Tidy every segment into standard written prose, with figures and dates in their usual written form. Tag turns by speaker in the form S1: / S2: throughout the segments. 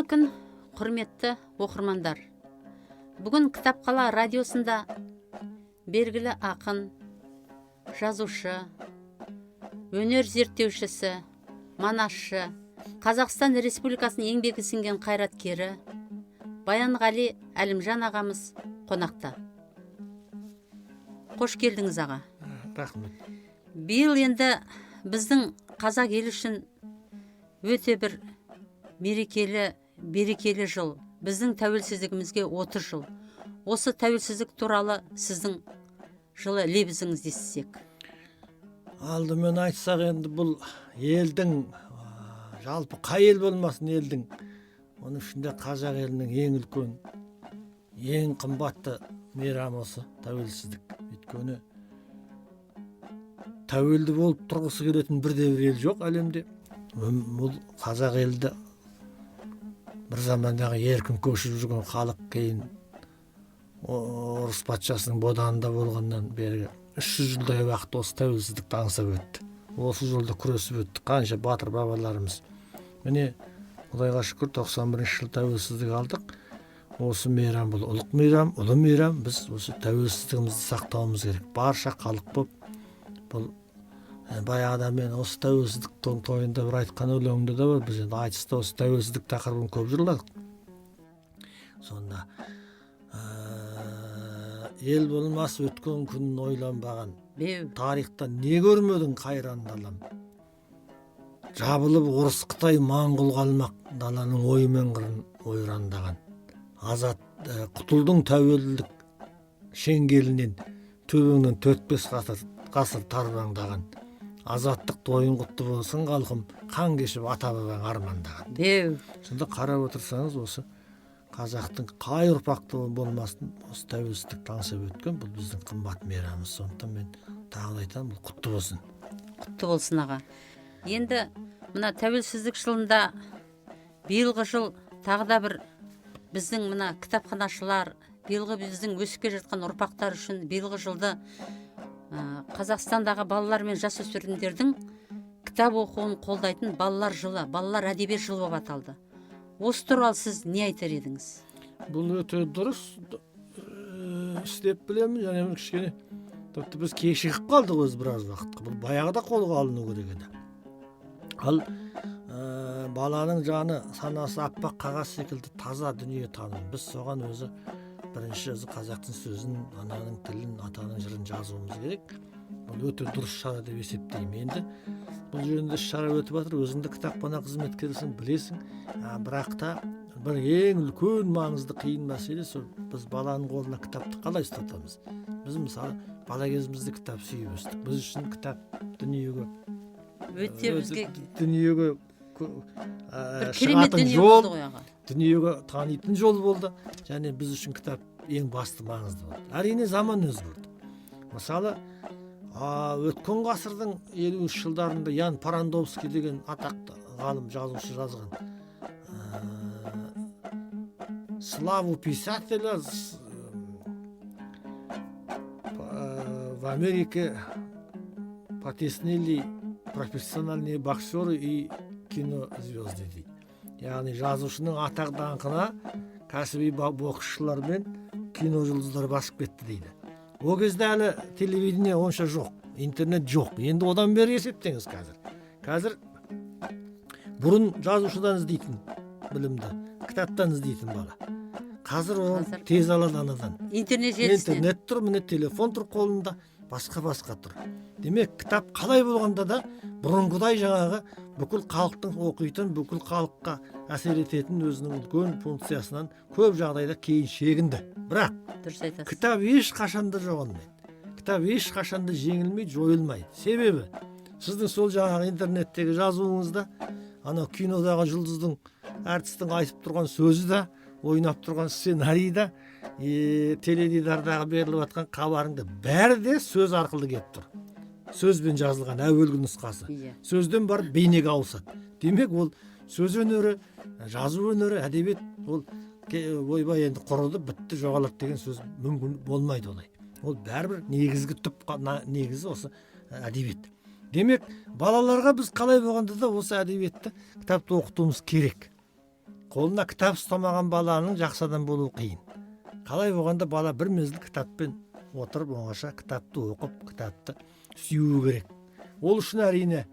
S1: Қайырлы күн, құрметті оқырмандар. Бүгін Кітапқала радиосында белгілі ақын, жазушы, өнер зерттеушісі, манасшы, Қазақстан Республикасының еңбегі сіңген қайраткері Баянғали Әлімжан ағамыз қонақта. Қош келдіңіз аға.
S2: Рахмет.
S1: Биыл енді біздің қазақ елі үшін өте бір берекелі жыл. Біздің тәуелсіздігімізге 30 жыл. Осы тәуелсіздік туралы сіздің жылы лебізіңізді естісек.
S2: Алдымен айтсақ, енді бұл елдің, жалпы қай ел болмасын елдің, оның ішінде қазақ елінің ең үлкен, ең қымбатты мейрамы осы тәуелсіздік. Өйткені тәуелді болып тұрғысы келетін бірде-бір ел жоқ әлемде. Бұл қазақ елді бір замандағы еркін көшіп жүрген халық, кейін орыс патшасының боданында болғаннан бері 300 жылдай уақыт осы тәуелсіздікті аңсап өтті. Осы жолда күресіп өтті. Қанша батыр бабаларымыз. Міне, Құдайға шүкір 91 жыл тәуелсіздік алдық. Осы мейрам бұл ұлық мейрам, ұлы мейрам. Біз осы тәуелсіздігімізді сақтауымыз керек. Барша халық болып, бұл баяғыда мен осы тәуелсіздік тойында бір айтқан өлеңімде де бар. Біз енді айтыста осы тәуелсіздік тақырыбын көп жырладық. Сонда ел болмас өткен күнін ойланбаған, тарихта не көрмедің қайран далам, жабылып орыс Қытай Моңғол қалмақ, даланың оймен қырын ойрандаған, азат құтылдың тәуелдік шеңгелінен, төбеңнен 4-5 ғасыр тарбаңдаған, азаттық тойын құтты болсын халқым, қан кешіп ата бабаң армандаған. Сонда қарап отырсаңыз, осы қазақтың қай ұрпақты болмасын осы тәуелсіздікті аңсап өткен, бұл біздің қымбат мейрамымыз. Сондықтан мен тағы да айтамын, бұл құтты болсын.
S1: Құтты болсын аға. Енді мына тәуелсіздік жылында биылғы жыл тағы да бір біздің мына кітапханашылар, биылғы біздің өсіп келе жатқан ұрпақтар үшін биылғы жылды Қазақстандағы балалар мен жасөспірімдердің кітап оқуын қолдайтын балалар жылы, балалар әдебиет жылы болып аталды. Осы туралы сіз не айтар едіңіз?
S2: Бұл өте дұрыс істеп білемін, және кішкене тіпті біз кешігіп қалдық өз біраз уақытқа. Бұл баяғыда қолға алыну керек еді. Ал баланың жаны, санасы аппақ қағаз секілді таза дүние таным. Біз соған өзі бірінші қазақтың сөзін, ананың тілін, атаның жырын жазуымыз керек. Бұл өте дұрыс шара деп есептеймін. Енді бұл жөнінде шара өтіп жатыр. Өзіңді кітапхана қызметкерісің, білесің. Бірақ та бір ең үлкен маңызды қиын мәселе сол, біз баланың қолына кітапты қалай ұстатамыз? Біз мысалы бала кезімізде кітап сүйіп өстік. Біз үшін кітап дүниеге шығатын жол, дүниеге танитын жол болды. Және біз үшін кітап ең басты маңызды болды. Әрине заман өзгерді. Мысалы өткен ғасырдың 50 жылдарында Ян Парандовский деген атақты ғалым, жазушы жазған «Славу писателя в Америке потеснили профессиональные боксеры и кинозвезды» дейді. Яғни жазушының атақ даңқына кәсіби боксшылар мен кино жұлдыздар басып кетті дейді. О кезде әлі телевидение онша жоқ, интернет жоқ. Енді одан бері есептеңіз қазір. Бұрын жазушыдан іздейтін білімді, кітаптан іздейтін бала. Қазір ол тез алады анадан.
S1: Интернет желісінен.
S2: Интернет тұр, міне телефон тұр қолында, басқа тұр. Демек, кітап қалай болғанда да бұрынғыдай жаңағы бүкіл халықтың оқитын, бүкіл халыққа әсер ететін өзінің үлкен функциясынан көп жағдайда кейін шегінді. Бірақ кітап еш қашанда жоғалмайды. Кітап еш қашанда жеңілмейді, жойылмайды. Себебі сіздің сол жаңағы интернеттегі жазуыңызда, ана кинодағы жұлдыздың, әртістің айтып тұрған сөзі да, ойнап тұрған сценарийда, теледидардағы беріліп жатқан хабарында бәрі де сөз арқылы келіп тұр. Сөзбен жазылған әуелгі нұсқасы. Сөзден барып бейнеге ауысады. Демек ол сөз өнері, жазу өнері, әдебиет ол ойбай енді құрыды, бітті, жоғалады деген сөз мүмкін болмайды олай. Ол бәрібір негізгі түп негізі осы әдебиет. Демек балаларға біз қалай болғанда да осы әдебиетті, кітапты оқытуымыз керек. қолына кітап ұстамаған баланың жақсы адам болуы қиын. Қалай болғанда бала бір мезгіл кітаппен отырып оңаша кітапты оқып, кітапты сүю керек. Ол үшін әрине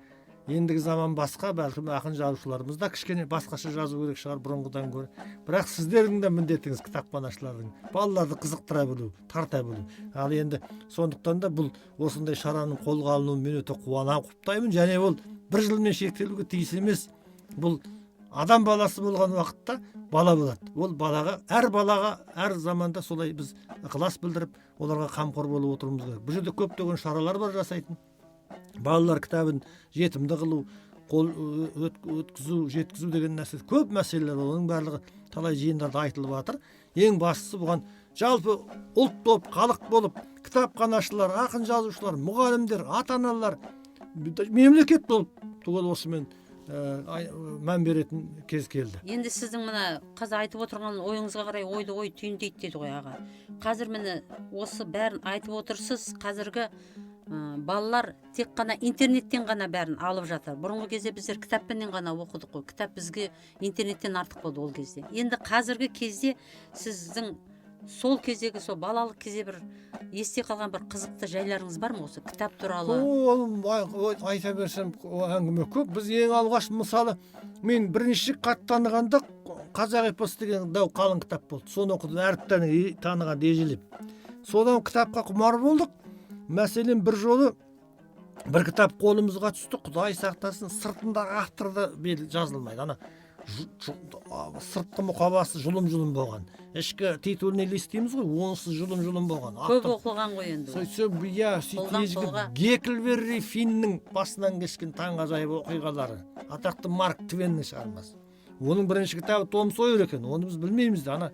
S2: ендігі заман басқа, бәлкім ақын жазушыларымыз да кішкене басқаша жазу керек шығар бұрынғыдан гөрі. Бірақ сіздердің де міндетіңіз кітапханашылардың балаларды қызықтыра білу, тарта білу. Ал енді сондықтан да бұл осындай шараның қолға алынуын мен өте қуана құптаймын, және ол бір жылмен шектелуге тиіс емес. Бұл адам баласы болған уақытта бала болады. Ол балаға әр заманда солай біз ықылас білдіріп, оларға қамқор болып отыруымыз керек. Бұл жерде көптеген шаралар бар жасайтын. Балалар кітабын жетімді қылу, қол өткізу, жеткізу деген нәрсе көп мәселелер, оның барлығы талай жиындарда айтылып жатыр. Ең бастысы бұған жалпы ұлт болып, халық болып, кітапханашылар, ақын жазушылар, мұғалімдер, ата-аналар, мемлекет болып түгел осымен мән беретін кез келді.
S1: Енді сіздің мына қазір айтып отырған ойыңызға қарай ойды ой түйіндейді деді ғой аға. Қазір міне осы бәрін айтып отырсыз. Қазіргі балалар тек қана интернеттен ғана бәрін алып жатыр. Бұрынғы кезде біздер кітаппенен ғана оқыдық қой. Кітап бізге интернеттен артық болды ол кезде. Енді қазіргі кезде сіздің сол кездегі сол балалық кезде бір есте қалған бір қызықты жайларыңыз бар ма осы кітап туралы?
S2: Айта берсем әңгіме көп. Біз ең алғаш мысалы мен бірінші қат танығанда қазақ эпосы деген дәу қалың кітап болды. Соны оқыдым, әріптерін таныған ежелеп. Содан кітапқа құмар болдық. Мәселен бір жолы бір кітап қолымызға түсті, Құдай сақтасын, сыртындағы авторда жазылмайды. Ана сыртқы мұқабасы жұлым-жұлым болған. Ішкі титульный лист дейміз ғой, онсыз жұлым-жұлым болған.
S1: Көп оқылған ғой енді.
S2: Сөйтсе Геклберри Финнің басынан кешкен таңғажайып оқиғалары. Атақты Марк Твеннің шығармасы. Оның бірінші кітабы Том Сойер екен. Оны біз білмейміз де. Ана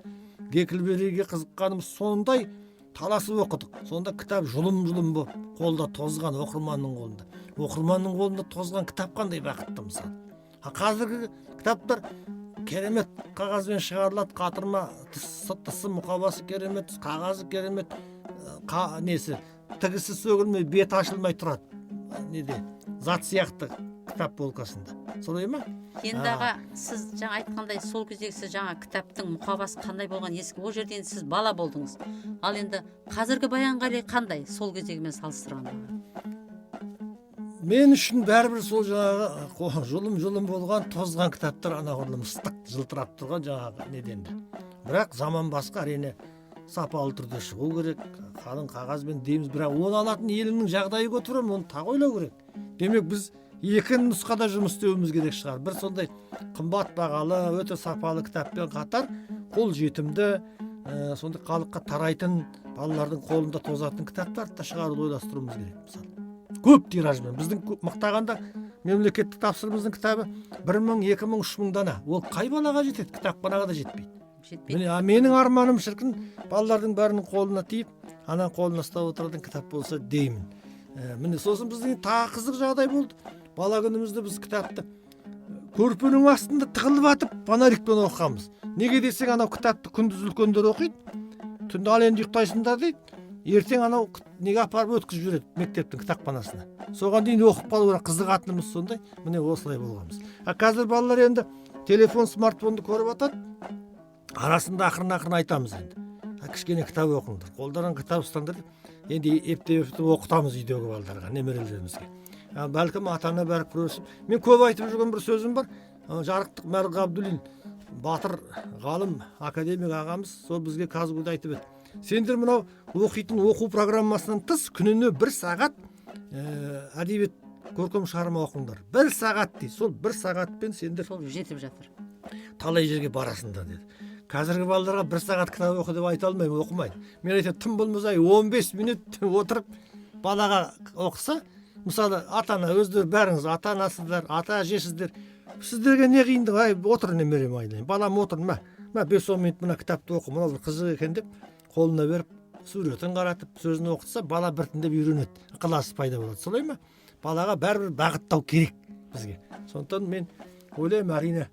S2: Геклберриге қызыққанымыз сондай таласып оқыдық. Сонда кітап жұлым-жұлым болып, қолда тозған оқырманның қолында. Оқырманның қолында тозған кітап қандай бақытты мысалы. Қазіргі кітаптар керемет қағазбен шығарылады, қатырма, тысы мұқабасы керемет, қағазы керемет, тігісі сөгілмей, бет ашылмай тұрады. Зат сияқты кітап болкасында. Солай ма?
S1: Енді аға, сіз жаңа айтқандай сол кездегі сіз жаңа кітаптың мұқабасы қандай болған ескі, ол жерден сіз бала болдыңыз. Ал енді қазіргі Баянғали қандай сол кездегімен салыстырғанда?
S2: Мен үшін бәрібір сол жаңағы жұлым-жұлым болған, тозған кітаптар анағұрлым ыстық жылтырап тұрған жаңағы неденді. Бірақ заман басқа, әрине сапалы түрде шығу керек, қалың қағазбен дейміз, бірақ оны алатын елінің жағдайы көтерем, оны тағы ойлау керек. Демек біз екі нұсқада жұмыс істеуіміз керек шығар. Бір сондай қымбат бағалы, өте сапалы кітаппен қатар қол жетімді, сондай халыққа тарайтын, балалардың қолында тозатын кітаптарды да шығаруды ойластыруымыз керек мысалы. Көп тиражбен. Біздің мақтағанда мемлекеттік тапсырымыздың кітабы 1000, 2000, 3000 дана. Ол қай балаға жетеді? Кітапханаға да жетпейді. Менің арманым шіркін балалардың бәрінің қолына тиіп, ана қолына ұстап отыратын кітап болса деймін. Міне сосын біздің тағы қызық жағдай болды. Бала күнімізде біз кітапты көрпенің астында тығылып атып фонарикпен оқығанбыз. Неге десең, анау кітапты күндіз үлкендер оқиды, түнде ал енді ұйықтайсыңдар дейді. Ертең анау неге апарып өткізіп жүреді мектептің кітапханасына. Соған дейін оқып қалу керек, қызығатынымыз сондай. Міне осылай болғанбыз. Қазір балалар енді телефон, смартфонды көріп атады. Арасында ақырын айтамыз енді. Кішкене кітап оқыңдар. Қолдарынан кітап ұстаңдар деп. Енді ептеп оқытамыз үйдегі балаларға, немерелерімізге. Бәлкім ата-ана бәрі көрсін. Мен көп айтып жүрген бір сөзім бар. Жарықтық Мәрік Ғабдуллин, батыр ғалым, академик ағамыз, сол бізге қазіргі айтып еді. Сендер мынау оқитын оқу программасынан тыс күніне 1 сағат әдебиет көркем шығарма оқыңдар. 1 сағат дейді. Сол 1 сағатпен сендер
S1: сол жетіп жатыр.
S2: Талай жерге барасыңдар деді. Қазіргі балаларға 1 сағат кітап оқы деп айта алмаймын, оқымайды. Мен айтамын, тым болмаса 15 минут отырып балаға оқыса, мысалы ата-ана өздері бәріңіз ата-анасыздар, ата-әжесіздер. Сіздерге не қиындық? Ай, отыр немерем айналайын. Балам отыр, мә 5-10 минут мына кітапты оқы, мынау бір қызық екен деп қолына беріп, суретін қаратып, сөзін оқытса, бала біртіндеп үйренеді, ықыласы пайда болады. Солай ма? Балаға бәрібір бағыттау керек бізге. Сондықтан мен ойлаймын, әрине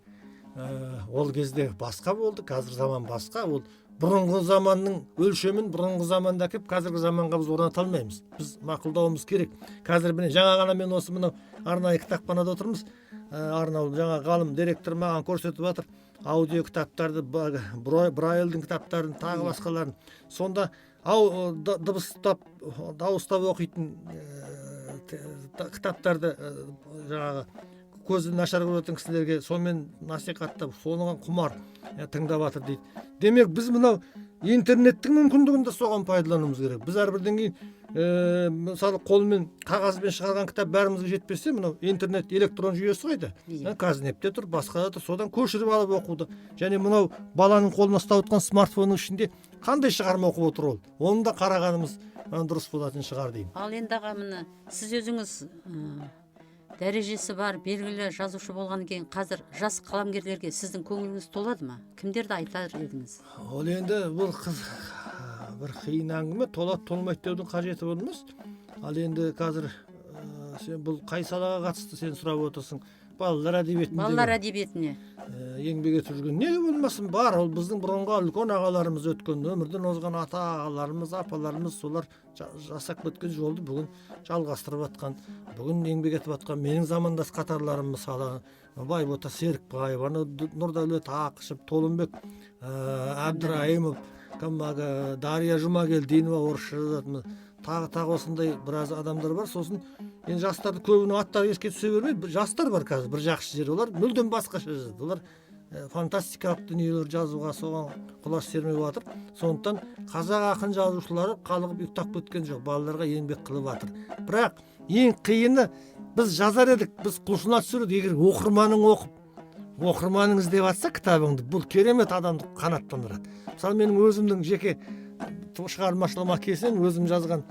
S2: ол кезде басқа болды, қазір заман басқа. Ол бұрынғы заманның өлшемін бұрынғы заманда әкеп, қазіргі заманға біз орната алмаймыз. Біз мақұлдауымыз керек. Қазір міне жаңа ғана мен осы мынау арнайы кітапханада отырмыз. Арнаулы жаңа ғалым директор маған көрсетіп жатыр. аудио кітаптарды, Брайльдің кітаптарын, тағы басқаларын. Сонда дауыстап оқитын кітаптарды жаңағы көзі нашар көретін кісілерге сонымен насихаттап, соған құмар тыңдап жатыр дейді. Демек біз мынау интернеттің мүмкіндігін де соған пайдалануымыз керек. Біз әрбірден кейін мысалы қолмен қағазбен шығарған кітап бәрімізге жетпесе, мынау интернет электрон жүйесі қайда? Казнепте тұр, басқа да тұр, содан көшіріп алып оқуды. Және мынау баланың қолына ұстап отқан смартфонның ішінде қандай шығарма оқып отыр ол? Оны да қарағанымыз дұрыс болатын шығар деймін.
S1: Ал енді аға, міне сіз өзіңіз дәрежесі бар белгілі жазушы болған кейін қазір жас қаламгерлерге сіздің көңіліңіз толады ма? Кімдерді айтар едіңіз?
S2: Ол енді бұл бір қиын әңгіме, толады толмайды деудің қажеті болмас. Ал енді қазір сен бұл қай салаға қатысты сен сұрап отырсың? Балалар әдебиетінде.
S1: Балалар әдебиетіне
S2: еңбек етіп жүрген неге болмасын, бар. Ол біздің бұрынғы үлкен ағаларымыз өткен өмірден озған ата ағаларымыз, апаларымыз, солар жасап кеткен жолды бүгін жалғастырып жатқан, бүгін еңбек етіп жатқан менің замандас қатарларым, мысалы Байбота Серікбаев, Нұрдәулет Ақышев, Толымбек Әбдірайымов, Дария Жұмагелдинова, орысша жазатын, тағы осындай біраз адамдар бар. Сосын енді жастарды көбінің аттары еске түсе бермейді. Жастар бар қазір, бір жақсы жері, олар мүлдем басқаша жазады. Олар фантастикалық дүниелер жазуға соған құлаш сермеп жатыр. Сондықтан қазақ ақын жазушылары қалғып ұйықтап кеткен жоқ, балаларға еңбек қылып жатыр. Бірақ ең қиыны, біз жазар едік, біз құлшына түсірдік. Егер оқырманың оқып, оқырманың іздеп жатса кітабыңды, бұл керемет адамды қанаттандырады. Мысалы менің өзімнің жеке шығармашылығыма келсең, өзім жазған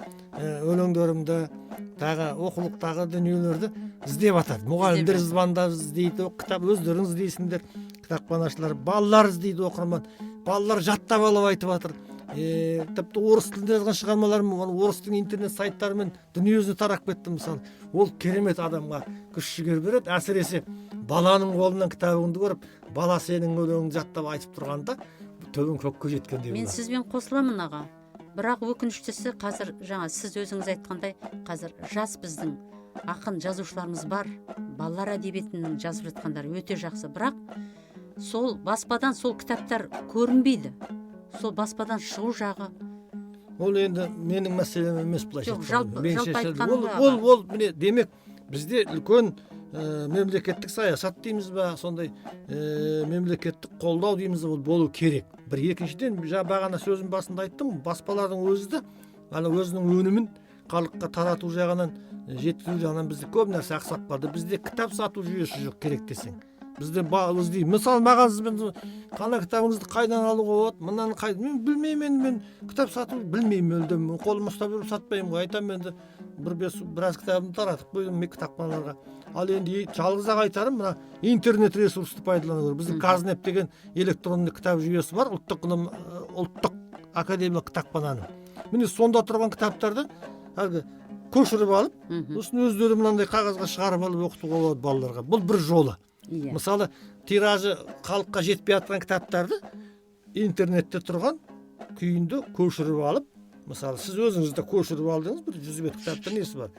S2: өлеңдерімді, тағы оқулықтағы дүниелерді іздеп жатады. Мұғалімдер звондап іздейді, кітап өздеріңіз іздейсіңдер, кітапханашылар, балалар іздейді, оқырман, балалар жаттап алып айтып жатыр. Тіпті орыс тілінде жазған шығармаларым орыстың интернет сайттарымен дүниежүзіне тарап кетті. Мысалы, ол керемет адамға күш жігер береді. Әсіресе баланың қолынан кітабыңды көріп, бала сенің өлеңіңді жаттап айтып тұрғанда төбің көкке жеткендей болады.
S1: Мен сізбен қосыламын аға. Бірақ өкініштісі қазір жаңа сіз өзіңіз айтқандай, қазір жас біздің ақын жазушыларымыз бар. Балалар әдебиетінің жазып жатқандары өте жақсы. Бірақ сол баспадан сол кітаптар көрінбейді. Сол баспадан шығу жағы.
S2: Ол енді менің мәселем емес, былайша
S1: айтқанда. Жалпы айтқанда.
S2: Ол міне демек бізде үлкен мемлекеттік саясат дейміз ба, сондай мемлекеттік қолдау дейміз ба, ол болу керек. Бір екіншіден, бағана сөзім басында айттым, баспалардың өзі де өзінің өнімін халыққа тарату жағынан, жеткізу жағынан бізде көп нәрсе ақсап қалды. Бізде кітап сату жүйесі жоқ керек десең. Бізде іздеймін. Мысалы, маған қана кітабыңызды қайдан алуға болады? Мынаны қайдан? Мен білмеймін, мен кітап сату білмеймін, өлдім. Қолыма ұстап жүріп сатпаймын ғой. Айтамын, енді біраз кітабымды таратып қойдым кітапханаларға. Ал енді жалғыз-ақ айтарым, мына интернет ресурсты пайдалану керек. Біздің Казнеп деген электронды кітап жүйесі бар, ұлттық академиялық кітапхананың. Міне сонда тұрған кітаптарды көшіріп алып, сосын өздері мынандай қағазға шығарып алып оқытуға болады балаларға. Бұл бір жолы. Мысалы, тиражы халыққа жетпей жатқан кітаптарды интернетте тұрған күйінде көшіріп алып, мысалы, сіз өзіңіз де көшіріп алдыңыз, бір 100 бет кітаптың несі бар,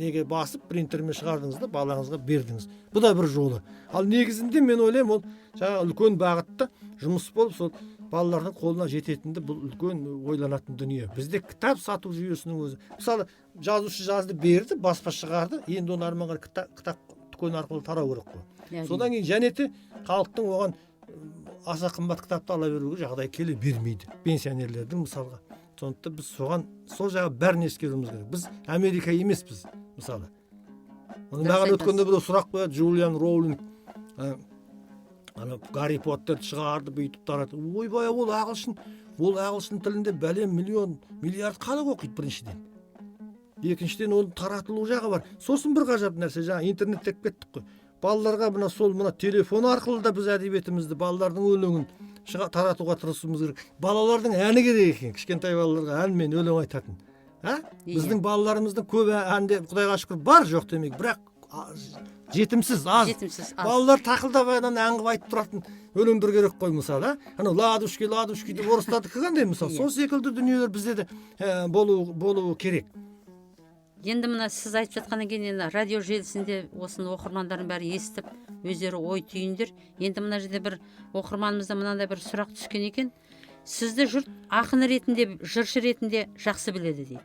S2: неге басып принтермен шығардыңыз да балаңызға бердіңіз. Бұл да бір жолы. Ал негізінде мен ойлаймын, ол жаңа үлкен бағытта жұмыс болып, сол балалардың қолына жететінді бұл үлкен ойланатын дүние. Бізде кітап сату жүйесінің өзі. Мысалы, жазушы жазды берді, баспа шығарды, енді оны арманға кітап дүкен арқылы тарау керек қой. Содан кейін және де халықтың оған аса қымбат кітапты ала беруге жағдай келе бермейді. Пенсионерлердің мысалға. Сондықтан біз сол жағы бәрін ескеруіміз керек. Біз Америка емеспіз, мысалы. Маған өткенде бір сұрақ қояды, Джулиан Роулинг Гарри Поттерді шығарды, бүйтіп тарады. Ойбай, ол ағылшын тілінде бәлем миллиард халық оқиды біріншіден. Екіншіден оның таратылу жағы бар. Сосын бір ғажап нәрсе, жаңа интернетте кеттік қой. Балаларға мына телефон арқылы да біз әдебиетімізді, балалардың өлеңін таратуға тырысуымыз керек. Балалардың әні керек екен, кішкентай балаларға ән мен өлең айтатын. Біздің балаларымыздың көп әнде Құдайға шүкір бар, жоқ демек, бірақ жетімсіз, аз. Балалар тақылдап ән қылып айтып тұратын өлеңдер керек қой, мысалы. Ладушки деп орыстардікі қандай, мысалы. Сол секілді дүниелер бізде де болуы керек.
S1: енді мына сіз айтып жатқаннан кейін енді радио желісінде осыны оқырмандардың бәрі естіп өздері ой түйіндер. Енді мына жерде бір оқырманымызда мынандай бір сұрақ түскен екен. Сізді жұрт ақын ретінде, жыршы ретінде жақсы біледі дейді.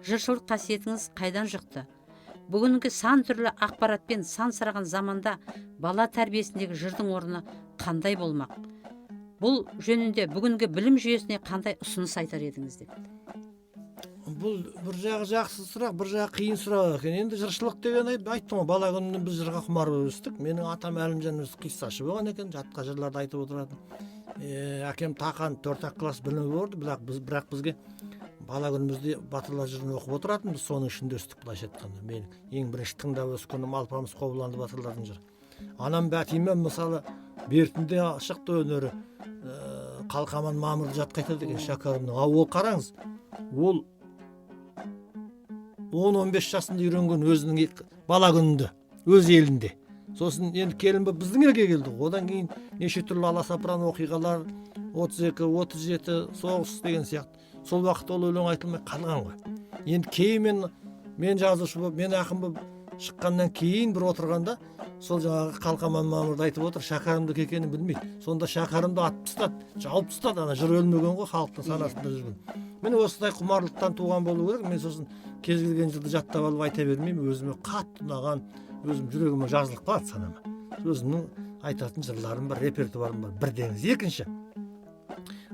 S1: Жыршылық қасиетіңіз қайдан шықты? Бүгінгі сан түрлі ақпаратпен сан сараған заманда бала тәрбиесіндегі жырдың орны қандай болмақ? Бұл жөнінде бүгінгі білім жүйесіне қандай ұсыныс айтар едіңіз деп.
S2: Бұл бір жағы жақсы сұрақ, бір жағы қиын сұрақ екен. Енді жыршылық деген айттым ғой, бала күнімнен біз жырға құмар болып өстік. Менің атам Әлімжан өзі қиссашы болған екен, жатқа жырларды айтып отыратын. Әкем Тақан 4 класс білімі болды, бірақ бізге бала күнімізде батырлар жырын оқып отыратын, біз соның ішінде өстік, былайша айтқанда. Мен ең бірінші тыңдап өскенім Алпамыс Қобыланды батырлардың жыры. Анам Бәтиме мысалы бертінде шықты өнері, Қалқаман Мамырды жатқа айтады екен шәкәрімнің. Ол қараңыз, ол 10-15 жасында үйренген өзінің бала күнінде, өз елінде. Сосын енді келін біздің елге келді. Одан кейін неше түрлі аласапыран оқиғалар, 32-37 соғыс деген сияқты. Сол уақытта ол өлең айтылмай қалған ғой. Енді кейін мен жазушы болып, мен ақын болып шыққаннан кейін бір отырғанда, сол жаңағы Қалқаман Мамырды айтып отыр, шәкәрімдік екенін білмейді. Сонда шәкәрімді атып тастады, жауып тастады, ана жыр өлмеген ғой, халықтың санасында жүрген. Мен осындай құмарлықтан туған болу керек. Мен сосын кез келген жырды жаттап алып айта бермеймін. Өзіме қатты ұнаған, өзім жүрегіме жазылып қалады санама. Өзімнің айтатын жырларым бар, репертуарым бар. Бірдеңіз. Екінші,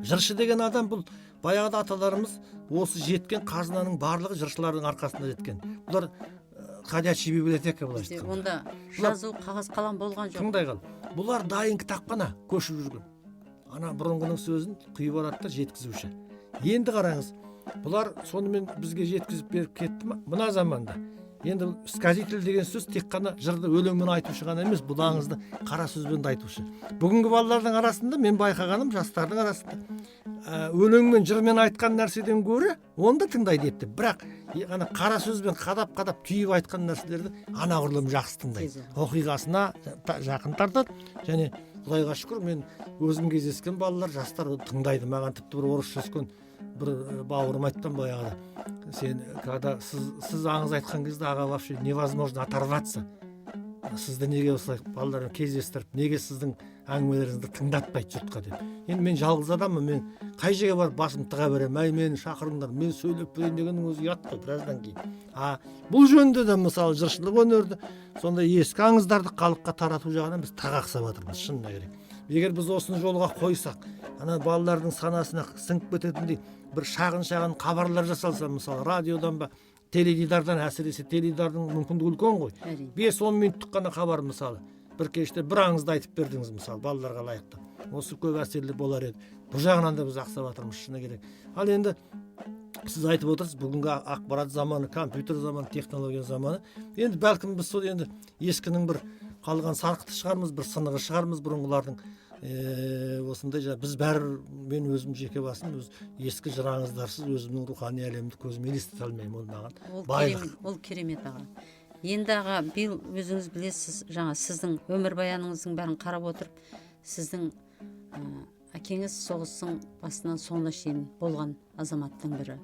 S2: жыршы деген адам бұл баяғыда аталарымыз осы жеткен қазынаның барлығы жыршылардың арқасында жеткен. Бұлар ходячий библиотека былайша айтқанда.
S1: Онда жазу қағаз қалам болған жоқ.
S2: Тыңдай қал. Бұлар дайын кітапхана көшіп жүрген. Ана бұрынғының сөзін құйып алады да жеткізуші. Енді қараңыз, бұлар сонымен бізге жеткізіп беріп кетті ма? Мына заманда. Енді сказитель деген сөз тек қана жырды өлеңмен айтушы ғана емес, бұл аңызды қара сөзбен де айтушы. Бүгінгі балалардың арасында мен байқағаным, жастардың арасында өлеңмен жырмен айтқан нәрседен гөрі онда тыңдайды етті. Бірақ ана қара сөзбен қадап түйіп айтқан нәрселерді анағұрлым жақсы тыңдайды. Оқиғасына жақын тартады. Және Құдайға шүкір, мен өзім кездескен балалар, жастар тыңдайды. Маған тіпті бір орысша сөзген бір бауырым айтқан баяғыда. Сен, когда сіз аңыз айтқан кезде, аға, вообще невозможно оторваться. Сізді неге осылай балалармен кездестіріп, неге сіздің әңгімелеріңізді тыңдатпайды жұртқа деп. Енді мен жалғыз адаммын, мен қай жерге барып басым тыға беремін, әй мені шақырыңдар, мен сөйлеп берейін дегеннің өзі ұят қой біраздан кейін. Бұл жөнінде де мысалы жыршылық өнерді, сондай ескі аңыздарды халыққа тарату жағынан біз тағақсап жатырмыз, шынына керек. Егер біз осыны жолға қойсақ, ана балалардың санасына сіңіп кететіндей бір шағын хабарлар жасалса, мысалы радиодан ба, теледидардан, әсіресе теледидардың мүмкіндігі үлкен ғой. 5-10 минуттық қана хабар, мысалы бір кеште бір аңызды айтып бердіңіз, мысалы балаларға лайықты. Осы көп әсерлі болар еді. Бұл жағынан да біз ақсап жатырмыз, шыны керек. Ал енді сіз айтып отырсыз, бүгінгі ақпарат заманы, компьютер заманы, технология заманы. Енді бәлкім біз сол енді ескінің бір қалған сарқыты шығармыз, бір сынығы шығармыз бұрынғылардың. Осындай біз бәрі, мен өзім жеке басым, ескі жыр аңыздарсыз өзімнің рухани әлемді көзім елестете алмаймын. Ол маған байлық.
S1: Ол керемет аға. Енді аға, биыл өзіңіз білесіз, жаңа сіздің өмірбаяныңыздың бәрін қарап отырып, сіздің әкеңіз соғыстың басынан соңына шейін болған азаматтың бірі.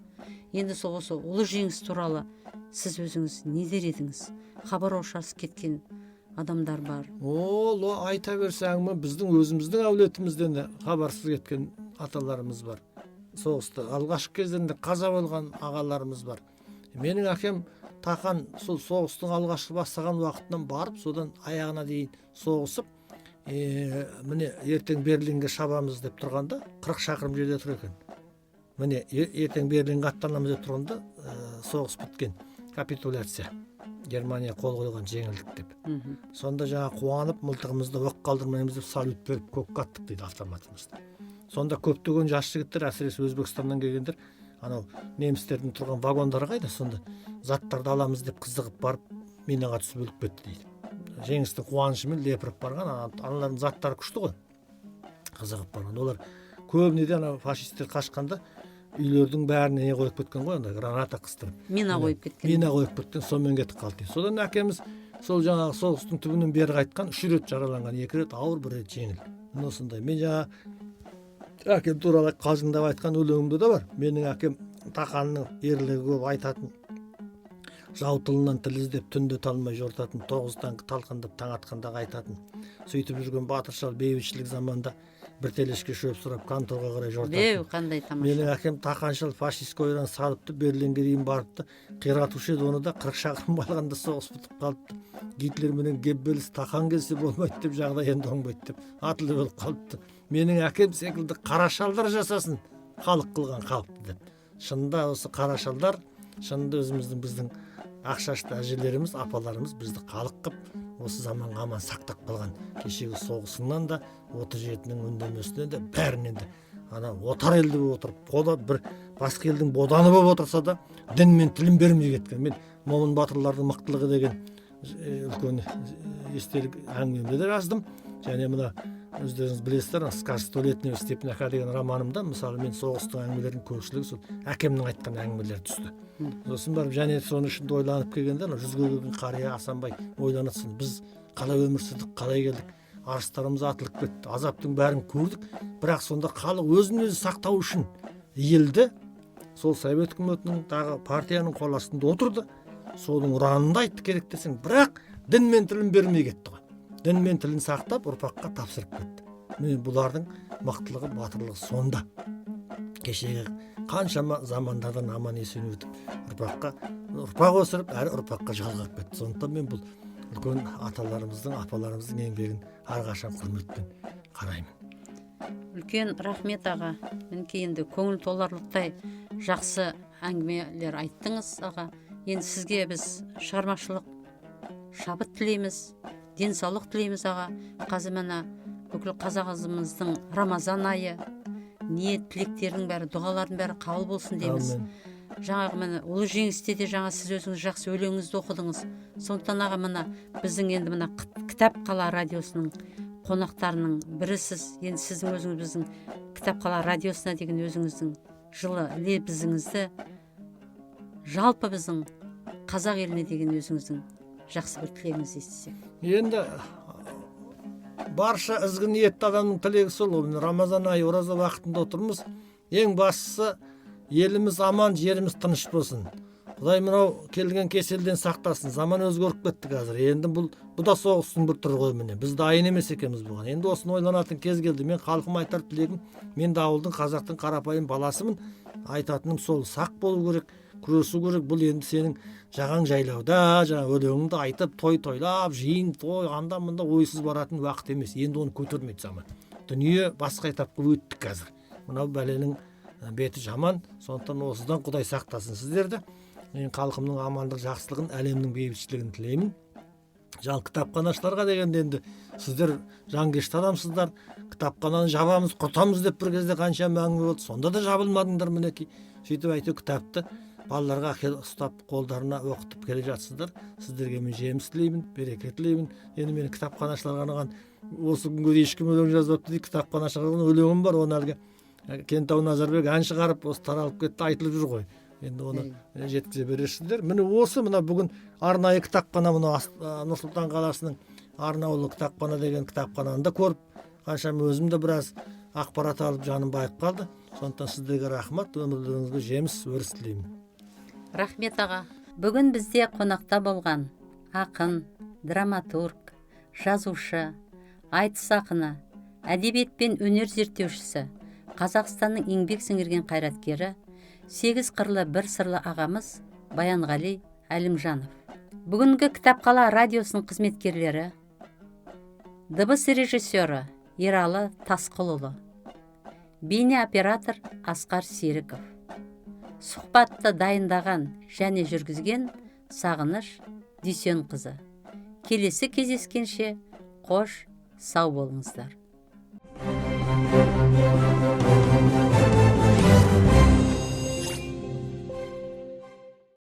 S1: Енді соғысы ұлы жеңіс туралы сіз өзіңіз не дер едіңіз? Хабар ошарсыз кеткен адамдар бар.
S2: Ол айта берсе әңгіме, біздің өзіміздің әулетімізден де хабарсыз кеткен аталарымыз бар. Соғыста алғашқы кездерінде қаза болған ағаларымыз бар. Менің әкем Тақан сол соғыстың алғашқы бастаған уақытынан барып, содан аяғына дейін соғысып, міне ертең Берлинге шабамыз деп тұрғанда 40 шақырым жерде тұр екен. Міне ертең Берлинге аттанамыз деп тұрғанда соғыс біткен, капитуляция. Германия қол қойған жеңілдік деп. Сонда жаңа қуанып, мылтығымызды оқ қалдырмаймыз деп салют беріп көкке аттық дейді автоматымызды. Сонда көптеген жас жігіттер, әсіресе Өзбекстаннан келгендер, анау немістердің тұрған вагондары қайда, сонда заттарды аламыз деп қызығып барып, минаға түсіп өліп кетті дейді. Жеңістің қуанышымен лепіріп барған, аналардың заттары күшті ғой, қызығып барған. Олар көбінесе ана фашистер қашқанда үйлердің бәріне не қойып кеткен ғой, андай граната қыстырып.
S1: Мина қойып кеткен.
S2: Мина қойып кеткен, сонымен кетіп қалды. Содан әкеміз сол жаңағы соғыстың түбінен бері қайтқан, 3 рет жараланған, 2 рет ауыр, 1 рет жеңіл. Осындай. Мен жаңа әкем туралы қалжыңдап айтқан өлеңімде де бар. Менің әкем Тақанның ерлігі көп айтатын. жау тылынан тіл іздеп түнде талмай жортатын, 9-тан талқандап таң атқанда қайтатын. Сөйтіп жүрген батыр шал бейбітшілік заманда бір телешке шөп сұрап конторға қарай жортатын.
S1: Қандай тамаша.
S2: Менің әкем тақаншыл фашистік ойран салыпты, Берлинге дейін барыпты. Қиратушы еді, оны да 40 шақырым алғанда соғыс бітіп қалыпты. Гитлер менен Геббельс тақан келсе болмайды деп, жағдай енді оңбайды деп атылып өліп қалыпты. Менің әкем секілді қара шалдар жасасын, халық қылған халықты деп. Шынында осы қара шалдар, шынында біздің ақшашты әжелеріміз, апаларымыз бізді халық қып, осы заманға аман сақтап қалған. Кешегі соғысынан да, 37-нің үндемесінен де, бәрінен де. Ана отар елді болып отырып, бір басқа елдің боданы болып отырса да, дін мен тілін бермей кеткен. Мен момын батырлардың мықтылығы деген үлкен естелік әңгімемде де жаздым. Және мына өздеріңіз білесіздер, «Сказ столетнего степняка» деген романымда, мысалы, мен соғыстың әңгімелерінің көпшілігі сол әкемнің айтқан әңгімелері түсті. Сосын барып, және соның ішінде ойланып келгенде, 100-ге келген қария Асанбай ойланатсын, біз қалай өмір сүрдік, қалай келдік, арыстарымыз атылып кетті, азаптың бәрін көрдік, бірақ сонда халық өзін өзі сақтау үшін елді сол совет үкіметінің тағы партияның қол астында отырды. Соның ұранында айтты керек десең, бірақ дін мен тілін бермей кетті ғой. Дін мен тілін сақтап, ұрпаққа тапсырып кетті. Міне бұлардың мықтылығы, батырлығы сонда. Кешегі қаншама замандардан аман есен өтіп, ұрпақ өсіріп, әрі ұрпаққа жалғап кетті. Сондықтан мен бұл үлкен аталарымыздың, апаларымыздың еңбегін әрқашан құрметпен қараймын.
S1: Үлкен рахмет аға. Мінекей енді көңіл толарлықтай жақсы әңгімелер айттыңыз аға. Енді сізге біз шығармашылық шабыт тілейміз, денсаулық тілейміз аға. Қазір мына бүкіл қазағымыздың Рамазан айы, ниет тілектерінің бәрі, дұғалардың бәрі қабыл болсын дейміз. Жаңағы міне ұлы жеңісте де жаңа сіз өзіңіз жақсы өлеңіңізді оқыдыңыз. Сондықтан аға, мына біздің енді мына Кітап Қала радиосының қонақтарының бірісіз. Енді сіздің өзіңіз біздің Кітап Қала радиосына деген өзіңіздің жылы лебізіңізді, жалпы біздің қазақ еліне деген өзіңіздің жақсы бір тілегіңізді естісек.
S2: Енді барша ізгі ниетті адамның тілегі сол. Рамазан айы, ораза уақытында отырмыз. Ең бастысы, еліміз аман, жеріміз тыныш болсын. Құдай мынау келген кеселден сақтасын. Заман өзгеріп кетті қазір. Енді бұл да соғыстың бір түрі ғой міне. Біз дайын емес екенбіз бұған. Енді осыны ойланатын кез келді. Мен халқыма айтар тілегім, мен де ауылдың, қазақтың қарапайым баласымын. Айтатыным сол, сақ болу керек, күресу керек. Бұл енді сенің жағаң жайлауда, жаңа өлеңіңді айтып, тойлап, жиын, той, анда-мында ойсыз баратын уақыт емес. Енді оны көтермейді заман. Дүние басқа этапқа өтті қазір. Мынау бәленің беті жаман. Сондықтан осыдан Құдай сақтасын сіздерді. Мен халқымның амандық, жақсылығын, әлемнің бейбітшілігін тілеймін. Жал кітапханашыларға дегенде енді сіздер жанкешті адамсыздар. Кітапхананы жабамыз, құртамыз деп бір кезде қанша әңгіме болды. Сонда да жабылмадыңдар мінекей. Сөйтіп әйтеу кітапты балаларға ұстап қолдарына оқытып келе жатсыздар. Сіздерге мен жеміс тілеймін, береке тілеймін. Енді мен кітапханашыларға арналған осы күнге дейін ешкім өлең жазбапты дейді. Кітапханашыларға өлеңім бар, оны әлгі Кентау Назарбек ән шығарып, осы таралып кетті, айтылып жүр ғой. Енді оны жеткізе бересіздер. Міне осы мына бүгін арнайы кітапхана, мына Нұр-Сұлтан қаласының Арнаулы кітапхана деген кітапхананы да көріп, қаншама өзім де біраз ақпарат алып жаным байып қалды. Сондықтан сіздерге рахмат, өмірлеріңізге жеміс, өріс тілеймін.
S1: Рахмет аға. Бүгін бізде қонақта болған ақын, драматург, жазушы, айтыс ақыны, әдебиет пен өнер зерттеушісі, Қазақстанның еңбек сіңірген қайраткері, 8 қырлы бір сырлы ағамыз Баянғали Әлімжанов. Бүгінгі Кітап Қала радиосының қызметкерлері: дыбыс режиссері Ералы Тасқұлұлы, бейне оператор Асқар Серіков. Сұхбатты дайындаған және жүргізген Сағыныш Дүйсенқызы. Келесі кездескенше қош, сау болыңыздар.